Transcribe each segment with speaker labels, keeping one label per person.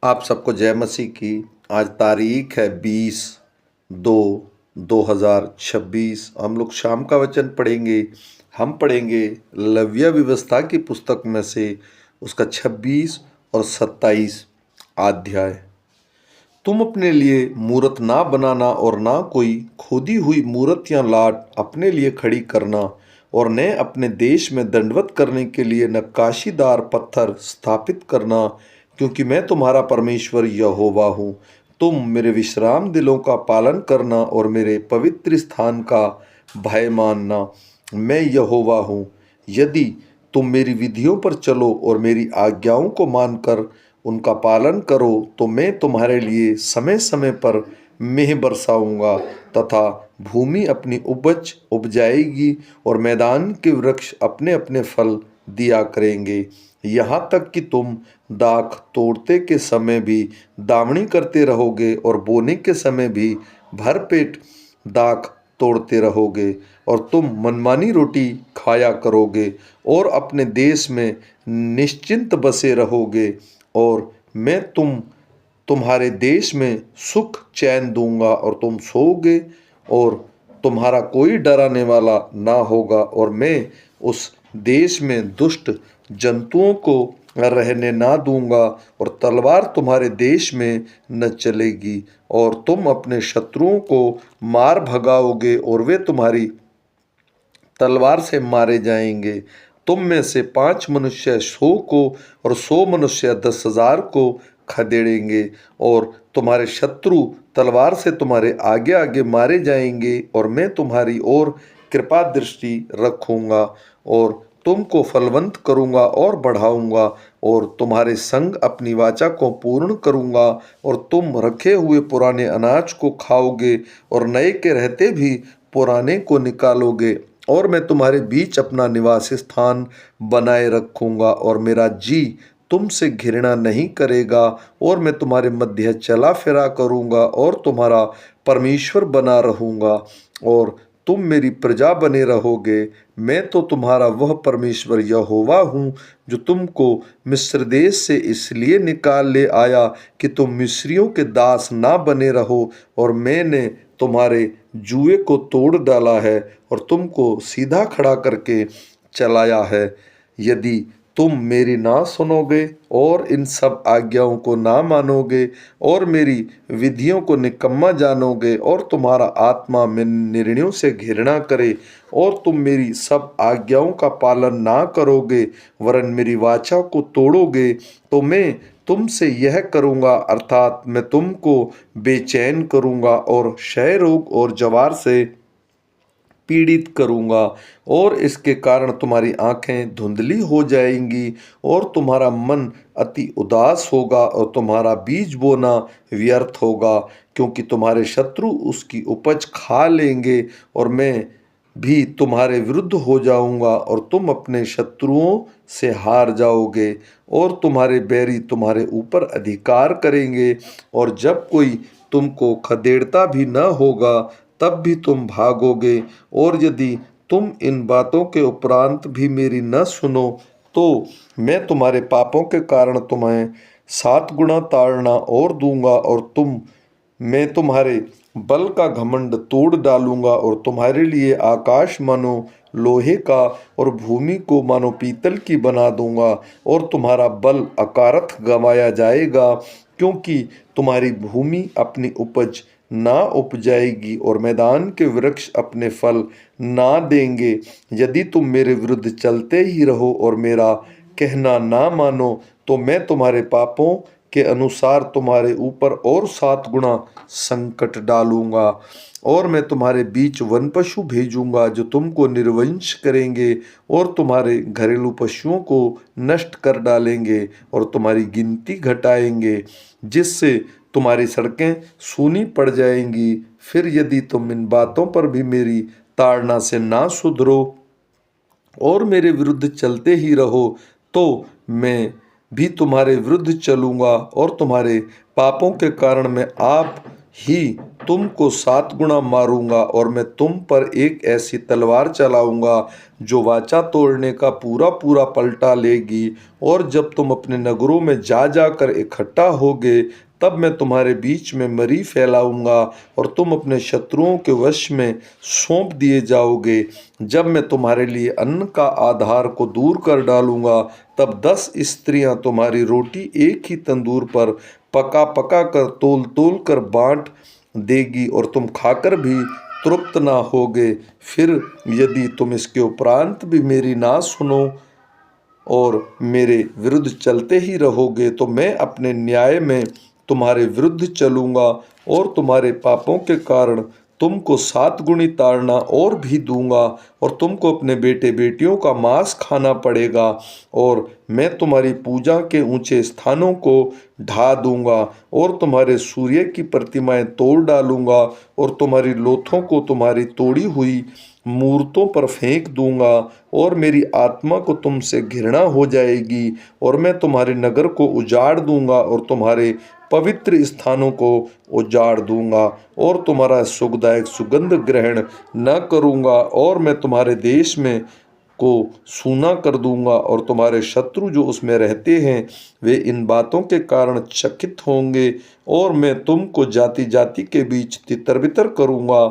Speaker 1: आप सबको जय मसीह की। आज तारीख है 20/2/2026। हम लोग शाम का वचन पढ़ेंगे। हम पढ़ेंगे लव्य व्यवस्था की पुस्तक में से उसका 26 और 27 अध्याय। तुम अपने लिए मूरत ना बनाना और ना कोई खोदी हुई मूरत या लाट अपने लिए खड़ी करना, और न अपने देश में दंडवत करने के लिए नक्काशीदार पत्थर स्थापित करना, क्योंकि मैं तुम्हारा परमेश्वर यहोवा हूँ। तुम मेरे विश्राम दिनों का पालन करना और मेरे पवित्र स्थान का भय मानना। मैं यहोवा हूँ। यदि तुम मेरी विधियों पर चलो और मेरी आज्ञाओं को मानकर उनका पालन करो, तो मैं तुम्हारे लिए समय समय पर मेंह बरसाऊंगा तथा भूमि अपनी उपज उपजाएगी और मैदान के वृक्ष अपने अपने फल दिया करेंगे। यहाँ तक कि तुम दाख तोड़ते के समय भी दावनी करते रहोगे और बोने के समय भी भरपेट दाख तोड़ते रहोगे, और तुम मनमानी रोटी खाया करोगे और अपने देश में निश्चिंत बसे रहोगे। और मैं तुम्हारे देश में सुख चैन दूंगा और तुम सोओगे और तुम्हारा कोई डराने वाला ना होगा। और मैं उस देश में दुष्ट जंतुओं को रहने ना दूंगा और तलवार तुम्हारे देश में न चलेगी, और तुम अपने शत्रुओं को मार भगाओगे और वे तुम्हारी तलवार से मारे जाएंगे। तुम में से 5 मनुष्य 100 को और 100 मनुष्य 10,000 को खदेड़ेंगे, और तुम्हारे शत्रु तलवार से तुम्हारे आगे आगे मारे जाएंगे। और मैं तुम्हारी ओर कृपा दृष्टि रखूंगा और तुमको फलवंत करूंगा और बढ़ाऊंगा, और तुम्हारे संग अपनी वाचा को पूर्ण करूंगा, और तुम रखे हुए पुराने अनाज को खाओगे और नए के रहते भी पुराने को निकालोगे। और मैं तुम्हारे बीच अपना निवास स्थान बनाए रखूंगा, और मेरा जी तुमसे घृणा नहीं करेगा, और मैं तुम्हारे मध्य चला फिरा करूंगा और तुम्हारा परमेश्वर बना रहूंगा, और तुम मेरी प्रजा बने रहोगे। मैं तो तुम्हारा वह परमेश्वर यहोवा हूँ जो तुमको मिस्र देश से इसलिए निकाल ले आया कि तुम मिस्रियों के दास ना बने रहो। और मैंने तुम्हारे जुए को तोड़ डाला है और तुमको सीधा खड़ा करके चलाया है। यदि तुम मेरी ना सुनोगे और इन सब आज्ञाओं को ना मानोगे और मेरी विधियों को निकम्मा जानोगे, और तुम्हारा आत्मा में निर्णयों से घृणा करे और तुम मेरी सब आज्ञाओं का पालन ना करोगे वरन मेरी वाचा को तोड़ोगे, तो मैं तुमसे यह करूँगा, अर्थात मैं तुमको बेचैन करूँगा और क्षय रोग और जवार से पीड़ित करूँगा, और इसके कारण तुम्हारी आंखें धुंधली हो जाएंगी और तुम्हारा मन अति उदास होगा और तुम्हारा बीज बोना व्यर्थ होगा, क्योंकि तुम्हारे शत्रु उसकी उपज खा लेंगे। और मैं भी तुम्हारे विरुद्ध हो जाऊंगा और तुम अपने शत्रुओं से हार जाओगे, और तुम्हारे बैरी तुम्हारे ऊपर अधिकार करेंगे। और जब कोई तुमको खदेड़ता भी न होगा तब भी तुम भागोगे। और यदि तुम इन बातों के उपरांत भी मेरी न सुनो, तो मैं तुम्हारे पापों के कारण तुम्हें 7 गुना ताड़ना और दूंगा, और मैं तुम्हारे बल का घमंड तोड़ डालूंगा, और तुम्हारे लिए आकाश मानो लोहे का और भूमि को मानो पीतल की बना दूंगा, और तुम्हारा बल अकारथ गंवाया जाएगा, क्योंकि तुम्हारी भूमि अपनी उपज ना उपजाएगी और मैदान के वृक्ष अपने फल ना देंगे। यदि तुम मेरे विरुद्ध चलते ही रहो और मेरा कहना ना मानो, तो मैं तुम्हारे पापों के अनुसार तुम्हारे ऊपर और 7 गुना संकट डालूंगा। और मैं तुम्हारे बीच वन पशु भेजूंगा जो तुमको निर्वंश करेंगे और तुम्हारे घरेलू पशुओं को नष्ट कर डालेंगे और तुम्हारी गिनती घटाएंगे, जिससे तुम्हारी सड़कें सूनी पड़ जाएंगी। फिर यदि तुम इन बातों पर भी मेरी ताड़ना से ना सुधरो और मेरे विरुद्ध चलते ही रहो, तो मैं भी तुम्हारे विरुद्ध चलूंगा और तुम्हारे पापों के कारण मैं आप ही तुमको 7 गुना मारूंगा और मैं तुम पर एक ऐसी तलवार चलाऊंगा जो वाचा तोड़ने का पूरा पूरा पलटा लेगी। और जब तुम अपने नगरों में जा जाकर इकट्ठा होगे, तब मैं तुम्हारे बीच में मरी फैलाऊंगा और तुम अपने शत्रुओं के वश में सौंप दिए जाओगे। जब मैं तुम्हारे लिए अन्न का आधार को दूर कर डालूंगा, तब 10 स्त्रियां तुम्हारी रोटी एक ही तंदूर पर पका पका कर तोल तोल कर बांट देगी और तुम खाकर भी तृप्त ना होगे। फिर यदि तुम इसके उपरांत भी मेरी ना सुनो और मेरे विरुद्ध चलते ही रहोगे, तो मैं अपने न्याय में तुम्हारे विरुद्ध चलूंगा और तुम्हारे पापों के कारण तुमको 7 गुनी ताड़ना और भी दूंगा और तुमको अपने बेटे बेटियों का मांस खाना पड़ेगा। और मैं तुम्हारी पूजा के ऊंचे स्थानों को ढा दूंगा और तुम्हारे सूर्य की प्रतिमाएं तोड़ डालूंगा और तुम्हारी लोथों को तुम्हारी तोड़ी हुई मूर्तों पर फेंक दूंगा और मेरी आत्मा को तुमसे घृणा हो जाएगी और मैं तुम्हारे नगर को उजाड़ दूंगा और तुम्हारे पवित्र स्थानों को उजाड़ दूंगा और तुम्हारा सुखदायक सुगंध ग्रहण न करूंगा और मैं तुम्हारे देश में को सूना कर दूंगा और तुम्हारे शत्रु जो उसमें रहते हैं वे इन बातों के कारण चकित होंगे और मैं तुमको जाति जाति के बीच तितर बितर करूंगा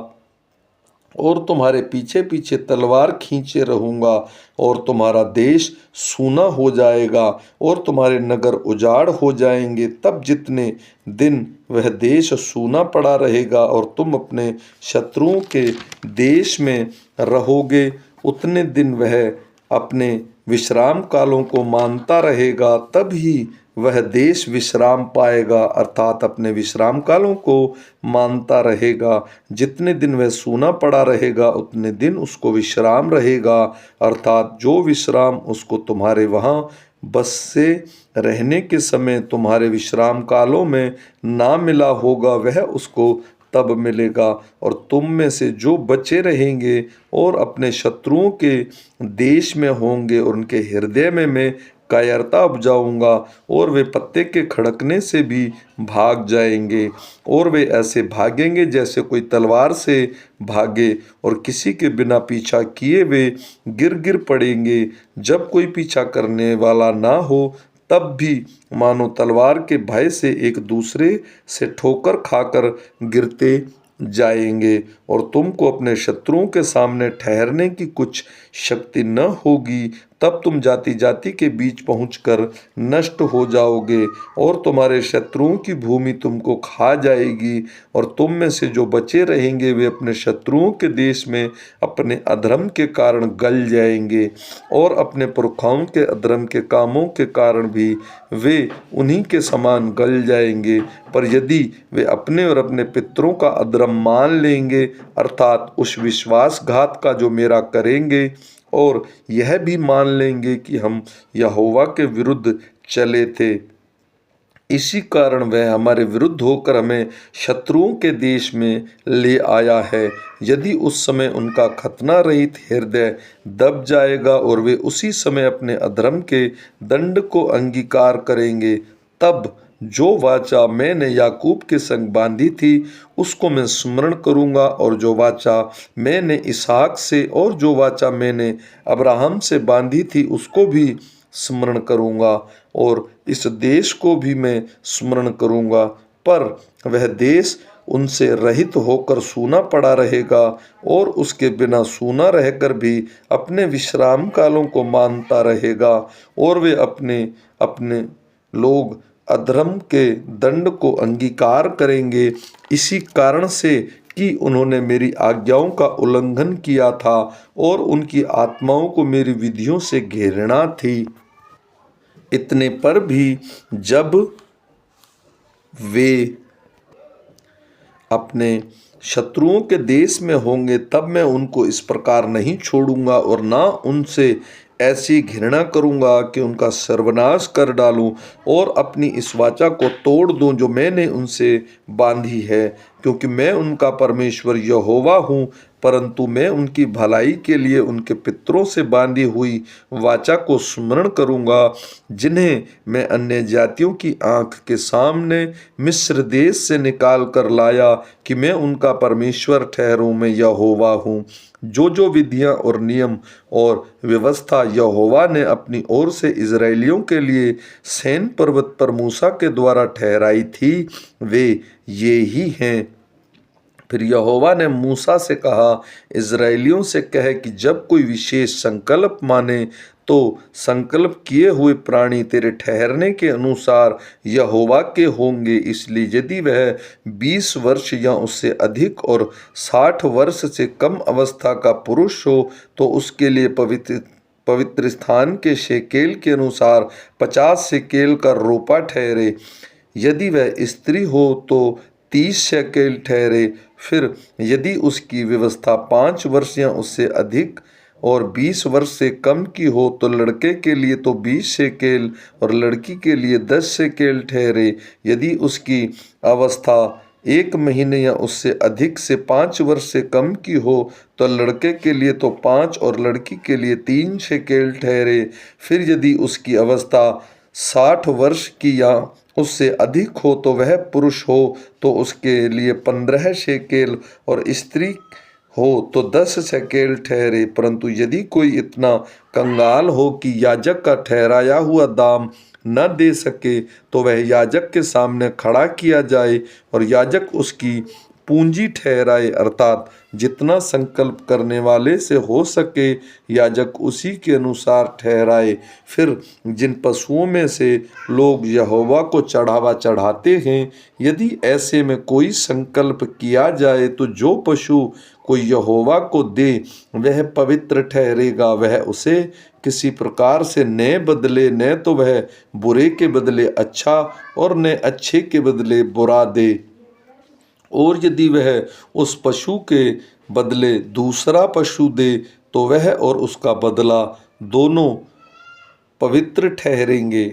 Speaker 1: और तुम्हारे पीछे पीछे तलवार खींचे रहूंगा और तुम्हारा देश सूना हो जाएगा और तुम्हारे नगर उजाड़ हो जाएंगे। तब जितने दिन वह देश सूना पड़ा रहेगा और तुम अपने शत्रुओं के देश में रहोगे, उतने दिन वह अपने विश्राम कालों को मानता रहेगा। तब ही वह देश विश्राम पाएगा, अर्थात अपने विश्राम कालों को मानता रहेगा। जितने दिन वह सूना पड़ा रहेगा उतने दिन उसको विश्राम रहेगा, अर्थात जो विश्राम उसको तुम्हारे वहाँ बस से रहने के समय तुम्हारे विश्राम कालों में ना मिला होगा, वह उसको तब मिलेगा। और तुम में से जो बचे रहेंगे और अपने शत्रुओं के देश में होंगे और उनके हृदय में मैं कायरता उपजाऊंगा और वे पत्ते के खड़कने से भी भाग जाएंगे और वे ऐसे भागेंगे जैसे कोई तलवार से भागे और किसी के बिना पीछा किए वे गिर गिर पड़ेंगे। जब कोई पीछा करने वाला ना हो तब भी मानो तलवार के भय से एक दूसरे से ठोकर खाकर गिरते जाएंगे और तुमको अपने शत्रुओं के सामने ठहरने की कुछ शक्ति न होगी। तब तुम जाति जाति के बीच पहुंचकर नष्ट हो जाओगे और तुम्हारे शत्रुओं की भूमि तुमको खा जाएगी और तुम में से जो बचे रहेंगे वे अपने शत्रुओं के देश में अपने अधर्म के कारण गल जाएंगे और अपने पुरखाओं के अधर्म के कामों के कारण भी वे उन्हीं के समान गल जाएंगे। पर यदि वे अपने और अपने पितरों का अधर्म मान लेंगे, अर्थात उस विश्वासघात का जो मेरा करेंगे, और यह भी मान लेंगे कि हम यहोवा के विरुद्ध चले थे, इसी कारण वह हमारे विरुद्ध होकर हमें शत्रुओं के देश में ले आया है। यदि उस समय उनका खतना रहित हृदय दब जाएगा और वे उसी समय अपने अधर्म के दंड को अंगीकार करेंगे, तब जो वाचा मैंने याकूब के संग बांधी थी उसको मैं स्मरण करूंगा और जो वाचा मैंने इसहाक से और जो वाचा मैंने अब्राहम से बांधी थी उसको भी स्मरण करूंगा और इस देश को भी मैं स्मरण करूंगा। पर वह देश उनसे रहित होकर सूना पड़ा रहेगा और उसके बिना सूना रहकर भी अपने विश्राम कालों को मानता रहेगा और वे अपने अपने लोग अधर्म के दंड को अंगीकार करेंगे, इसी कारण से कि उन्होंने मेरी आज्ञाओं का उल्लंघन किया था और उनकी आत्माओं को मेरी विधियों से घृणा थी। इतने पर भी जब वे अपने शत्रुओं के देश में होंगे तब मैं उनको इस प्रकार नहीं छोड़ूंगा और ना उनसे ऐसी घृणा करूँगा कि उनका सर्वनाश कर डालूँ और अपनी इस वाचा को तोड़ दूँ जो मैंने उनसे बांधी है, क्योंकि मैं उनका परमेश्वर यहोवा हूँ, परंतु मैं उनकी भलाई के लिए उनके पितरों से बांधी हुई वाचा को स्मरण करूँगा, जिन्हें मैं अन्य जातियों की आँख के सामने मिस्र देश से निकाल कर लाया, कि मैं उनका परमेश्वर ठहरूँ, मैं यहोवा हूँ। जो जो विधियाँ और नियम और व्यवस्था यहोवा ने अपनी ओर से इज़राइलियों के लिए सैन पर्वत पर मूसा के द्वारा ठहराई थी, वे ये ही हैं। फिर यहोवा ने मूसा से कहा, इज़राइलियों से कह कि जब कोई विशेष संकल्प माने तो संकल्प किए हुए प्राणी तेरे ठहरने के अनुसार यहोवा के होंगे। इसलिए यदि वह 20 वर्ष या उससे अधिक और 60 वर्ष से कम अवस्था का पुरुष हो तो उसके लिए पवित्र स्थान के शेकेल के अनुसार 50 शेकेल का रोपा ठहरे। यदि वह स्त्री हो तो 30 शेकेल ठहरे। फिर यदि उसकी व्यवस्था 5 वर्ष या उससे अधिक और 20 वर्ष से कम की हो तो लड़के के लिए तो 20 शेकेल और लड़की के लिए 10 शेकेल ठहरे। यदि उसकी अवस्था 1 महीने या उससे अधिक से 5 वर्ष से कम की हो तो लड़के के लिए तो 5 और लड़की के लिए 3 शेकेल ठहरे। फिर यदि उसकी अवस्था 60 वर्ष की या उससे अधिक हो तो वह पुरुष हो तो उसके लिए 15 शेकेल और स्त्री हो तो 10 शेकेल ठहरे। परंतु यदि कोई इतना कंगाल हो कि याजक का ठहराया हुआ दाम न दे सके तो वह याजक के सामने खड़ा किया जाए और याजक उसकी पूंजी ठहराए, अर्थात जितना संकल्प करने वाले से हो सके याजक उसी के अनुसार ठहराए। फिर जिन पशुओं में से लोग यहोवा को चढ़ावा चढ़ाते हैं, यदि ऐसे में कोई संकल्प किया जाए तो जो पशु कोई यहोवा को दे वह पवित्र ठहरेगा। वह उसे किसी प्रकार से न बदले, न तो वह बुरे के बदले अच्छा और न अच्छे के बदले बुरा दे। और यदि वह उस पशु के बदले दूसरा पशु दे तो वह और उसका बदला दोनों पवित्र ठहरेंगे।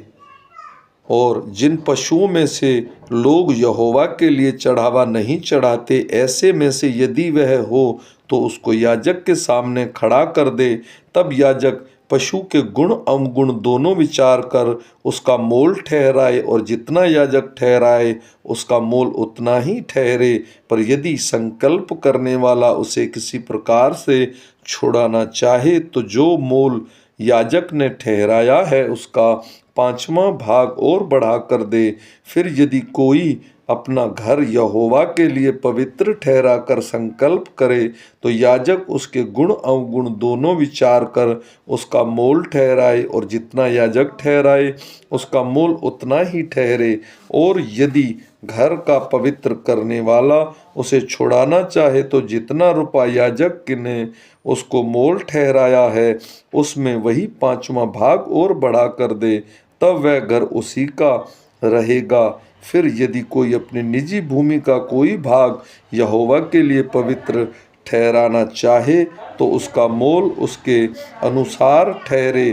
Speaker 1: और जिन पशुओं में से लोग यहोवा के लिए चढ़ावा नहीं चढ़ाते, ऐसे में से यदि वह हो तो उसको याजक के सामने खड़ा कर दे। तब याजक पशु के गुण अवगुण दोनों विचार कर उसका मोल ठहराए, और जितना याजक ठहराए उसका मोल उतना ही ठहरे। पर यदि संकल्प करने वाला उसे किसी प्रकार से छुड़ाना चाहे तो जो मोल याजक ने ठहराया है उसका 5वां भाग और बढ़ा कर दे। फिर यदि कोई अपना घर यहोवा के लिए पवित्र ठहरा कर संकल्प करे तो याजक उसके गुण अवगुण दोनों विचार कर उसका मोल ठहराए, और जितना याजक ठहराए उसका मोल उतना ही ठहरे। और यदि घर का पवित्र करने वाला उसे छुड़ाना चाहे तो जितना रुपया याजक ने उसको मोल ठहराया है उसमें वही 5वां भाग और बढ़ा कर दे, तब वह घर उसी का रहेगा। फिर यदि कोई अपनी निजी भूमि का कोई भाग यहोवा के लिए पवित्र ठहराना चाहे तो उसका मोल उसके अनुसार ठहरे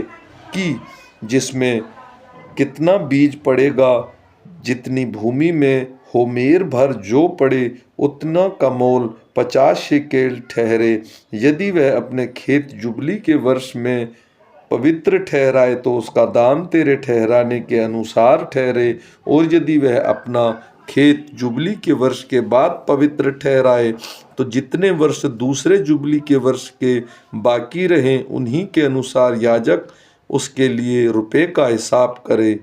Speaker 1: कि जिसमें कितना बीज पड़ेगा, जितनी भूमि में होमेर भर जो पड़े उतना का मोल 50 शेकेल ठहरे। यदि वह अपने खेत जुबली के वर्ष में पवित्र ठहराए तो उसका दाम तेरे ठहराने के अनुसार ठहरे। और यदि वह अपना खेत जुबली के वर्ष के बाद पवित्र ठहराए तो जितने वर्ष दूसरे जुबली के वर्ष के बाकी रहें उन्हीं के अनुसार याजक उसके लिए रुपये का हिसाब करे।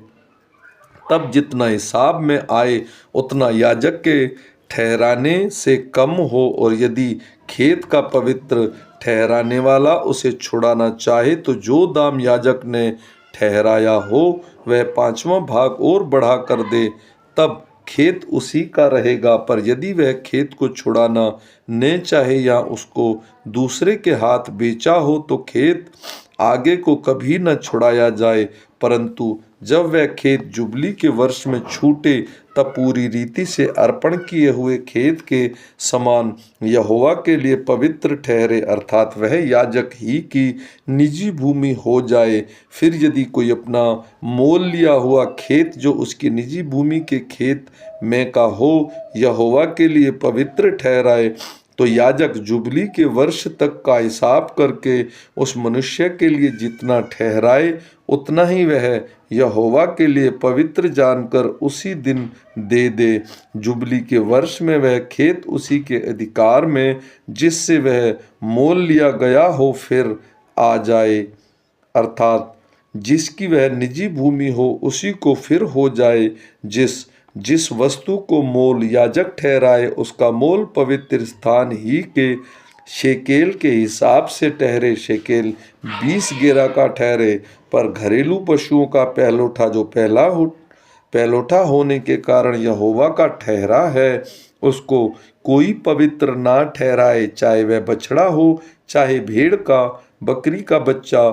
Speaker 1: तब जितना हिसाब में आए उतना याजक के ठहराने से कम हो। और यदि खेत का पवित्र ठहराने वाला उसे छुड़ाना चाहे तो जो दाम याजक ने ठहराया हो वह 5वां भाग और बढ़ा कर दे, तब खेत उसी का रहेगा। पर यदि वह खेत को छुड़ाना न चाहे या उसको दूसरे के हाथ बेचा हो तो खेत आगे को कभी न छुड़ाया जाए, परंतु जब वह खेत जुबली के वर्ष में छूटे तब पूरी रीति से अर्पण किए हुए खेत के समान यहोवा के लिए पवित्र ठहरे, अर्थात वह याजक ही की निजी भूमि हो जाए। फिर यदि कोई अपना मोल लिया हुआ खेत जो उसकी निजी भूमि के खेत में का हो यहोवा के लिए पवित्र ठहराए, तो याजक जुबली के वर्ष तक का हिसाब करके उस मनुष्य के लिए जितना ठहराए उतना ही वह यहोवा के लिए पवित्र जानकर उसी दिन दे दे। जुबली के वर्ष में वह खेत उसी के अधिकार में जिससे वह मोल लिया गया हो फिर आ जाए, अर्थात जिसकी वह निजी भूमि हो उसी को फिर हो जाए। जिस वस्तु को मोल याजक ठहराए उसका मोल पवित्र स्थान ही के शेकेल के हिसाब से ठहरे, शेकेल 20 गेरा का ठहरे। पर घरेलू पशुओं का पहलौठा जो पहलौठा होने के कारण यहोवा का ठहरा है, उसको कोई पवित्र ना ठहराए, चाहे वह बछड़ा हो चाहे भेड़ का बकरी का बच्चा,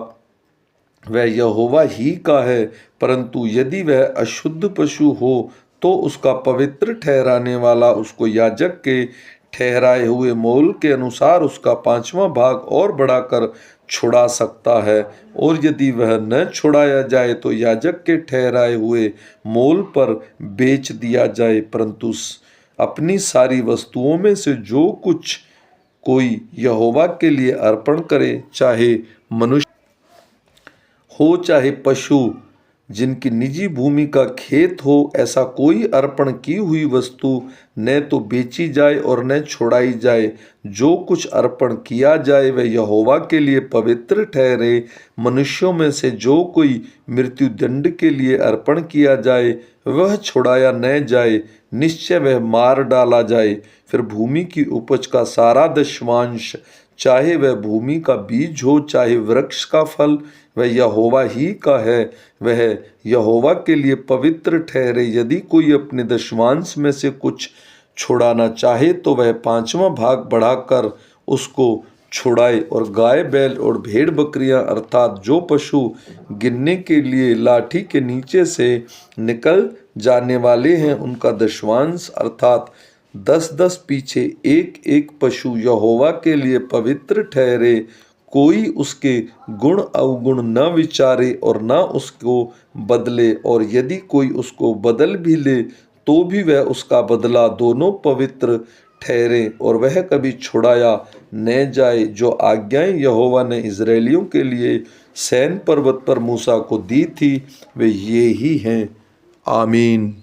Speaker 1: वह यहोवा ही का है। परंतु यदि वह अशुद्ध पशु हो तो उसका पवित्र ठहराने वाला उसको याजक के ठहराए हुए मोल के अनुसार उसका 5वां भाग और बढ़ाकर छुड़ा सकता है। और यदि वह न छुड़ाया जाए तो याजक के ठहराए हुए मोल पर बेच दिया जाए। परंतु अपनी सारी वस्तुओं में से जो कुछ कोई यहोवा के लिए अर्पण करे, चाहे मनुष्य हो चाहे पशु, जिनकी निजी भूमि का खेत हो, ऐसा कोई अर्पण की हुई वस्तु न तो बेची जाए और न छोड़ाई जाए। जो कुछ अर्पण किया जाए वह यहोवा के लिए पवित्र ठहरे। मनुष्यों में से जो कोई मृत्यु दंड के लिए अर्पण किया जाए वह छुड़ाया न जाए, निश्चय वह मार डाला जाए। फिर भूमि की उपज का सारा दशमांश, चाहे वह भूमि का बीज हो चाहे वृक्ष का फल, वह यहोवा ही का है, वह यहोवा के लिए पवित्र ठहरे। यदि कोई अपने दशमांश में से कुछ छुड़ाना चाहे तो वह 5वां भाग बढ़ाकर उसको छुड़ाए। और गाय बैल और भेड़ बकरियां अर्थात जो पशु गिनने के लिए लाठी के नीचे से निकल जाने वाले हैं उनका दशमांश अर्थात 10-10 पीछे एक एक पशु यहोवा के लिए पवित्र ठहरे। कोई उसके गुण अवगुण न विचारे और न उसको बदले, और यदि कोई उसको बदल भी ले तो भी वह उसका बदला दोनों पवित्र ठहरे और वह कभी छुड़ाया न जाए। जो आज्ञाएं यहोवा ने इजरायलियों के लिए सैन पर्वत पर मूसा को दी थी वे ये ही हैं। आमीन।